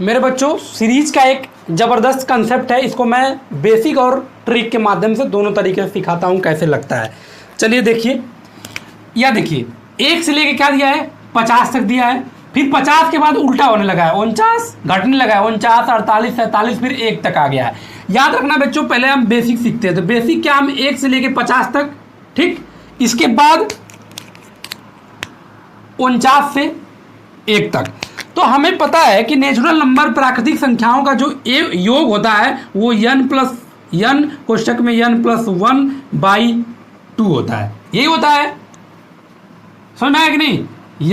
मेरे बच्चों सीरीज का एक ज़बरदस्त कंसेप्ट है, इसको मैं बेसिक और ट्रिक के माध्यम से दोनों तरीके से सिखाता हूँ कैसे लगता है। चलिए देखिए, या देखिए 1 से लेके क्या दिया है 50 तक दिया है, फिर 50 के बाद उल्टा होने लगा है 49, घटने लगा है 49, 48, 47, फिर 1 तक आ गया है। याद रखना बच्चों, पहले हम बेसिक सीखते हैं। तो बेसिक क्या, हम 1 से लेके 50 तक, ठीक, इसके बाद 49 से 1 तक। तो हमें पता है कि नेचुरल नंबर प्राकृतिक संख्याओं का जो योग होता है वो n कोष्ठक में n+1/2 होता है। यही होता है, समझ में आया कि नहीं?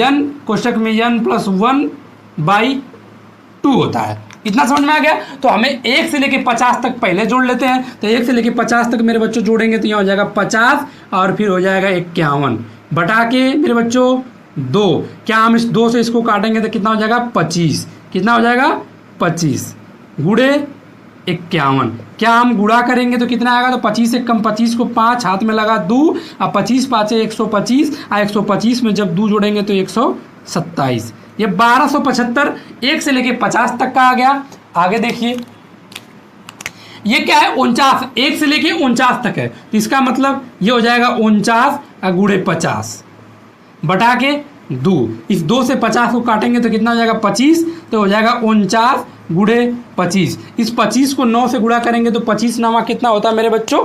n कोष्ठक में n+1/2 होता है। इतना समझ में आ गया? तो हमें 1 से लेके 50 तक पहले जोड़ लेते हैं। तो 1 से लेके 50 तक मेरे बच्चों जोड़ेंगे तो यहाँ हो जाएगा 50 और फिर हो जाएगा 51 बटा के मेरे बच्चों 2। क्या हम इस 2 से इसको काटेंगे तो कितना हो जाएगा 25। कितना हो जाएगा 25 गुणे 51। क्या हम गुणा करेंगे तो कितना आएगा? तो 25 से कम 25 को 5 हाथ में लगा 2, अब 25 5 से 125, 125 में जब 2 जोड़ेंगे तो 127। ये 1275 1 से लेके 50 तक का आ गया। आगे देखिए, ये क्या है 49, 1 से लेके 49 तक है, तो इसका मतलब ये हो जाएगा 49 गुणे 50 बटा के 2। इस 2 से 50 को काटेंगे तो कितना हो जाएगा 25, तो हो जाएगा 49 गुणे 25। इस 25 को 9 से गुणा करेंगे तो 25 नामा कितना होता है मेरे बच्चों?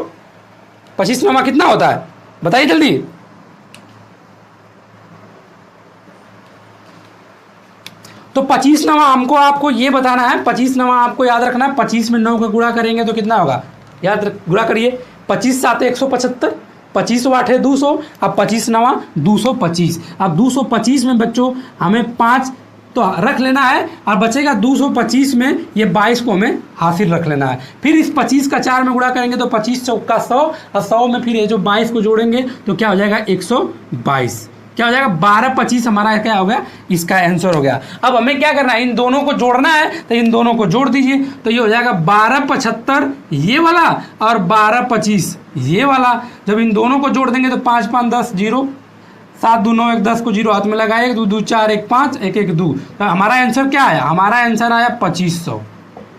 25 नामा कितना होता है बताइए जल्दी। तो 25 नामा हमको आपको ये बताना है, 25 नामा आपको याद रखना है। 25 में 9 का गुणा करेंगे तो कितना होगा? गुणा करिए, 25 7 175, 25 8 200, अब 25 नवा 225। अब 225 में बच्चों हमें 5 तो रख लेना है और बचेगा 225 में ये 22 को हमें हासिल रख लेना है। फिर इस 25 का 4 में गुणा करेंगे तो 25 चौका 100 और 100 में फिर ये जो 22 को जोड़ेंगे तो क्या हो जाएगा 122। क्या हो जाएगा 1225 हमारा क्या हो गया? इसका आंसर हो गया। अब हमें क्या करना है, इन दोनों को जोड़ना है, तो इन दोनों को जोड़ दीजिए। तो ये हो जाएगा 1275 ये वाला और 1225 ये वाला। जब इन दोनों को जोड़ देंगे तो 5 5 10 0, 7 2 9 1 10 को 0 हाथ में लगाए, 1 2 2 4 1 5 1 1 2। तो हमारा आंसर क्या आया? हमारा आंसर आया 2500।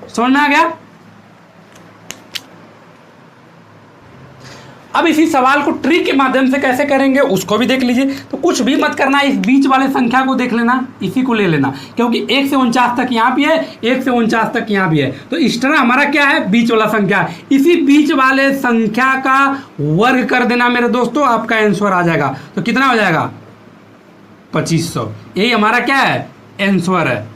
समझ में आ गया? अब इसी सवाल को ट्रिक के माध्यम से कैसे करेंगे उसको भी देख लीजिए। तो कुछ भी मत करना, इस बीच वाले संख्या को देख लेना, इसी को ले लेना, क्योंकि 1 से 49 तक यहाँ भी है, 1 से 49 तक यहाँ भी है। तो इस तरह हमारा क्या है? बीच वाला संख्या। इसी बीच वाले संख्या का वर्ग कर देना मेरे दोस्तों, आपका आंसर आ जाएगा। तो कितना हो जाएगा? 2500। यही हमारा क्या है? आंसर है।